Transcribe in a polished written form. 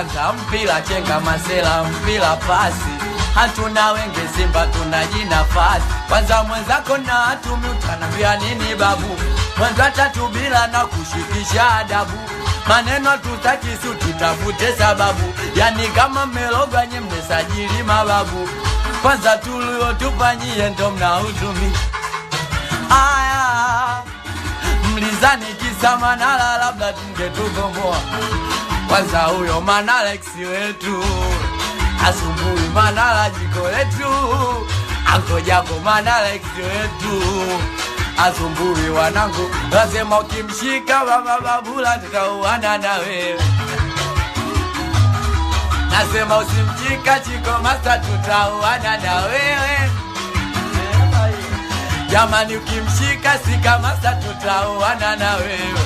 kwanza mpira chenga masela mpira pasi. Hatuna wenge Simba tunajina fasi. Kwanza mwenzako na atumi utanambia nini babu? Mwanzo tatu bila na kushikisha adabu. Maneno tutaki si tutafute sababu. Yani kama mmeloga nye mmesajili mababu. Kwanza tulio tufanyie ndo mnautumi. Aya mlizani kisa Manala labda tungetukomboa. Kwanza huyo Manala eksi wetu. Asumbui Manala jiko letu. Angojako Manala eksi wetu. Asumbui wanangu. Nasema ukimshika baba babula tutauana na wewe. Nasema usimchika Chiko Master tutauana na wewe. Jamani ukimshika Sika Master tutauana na wewe.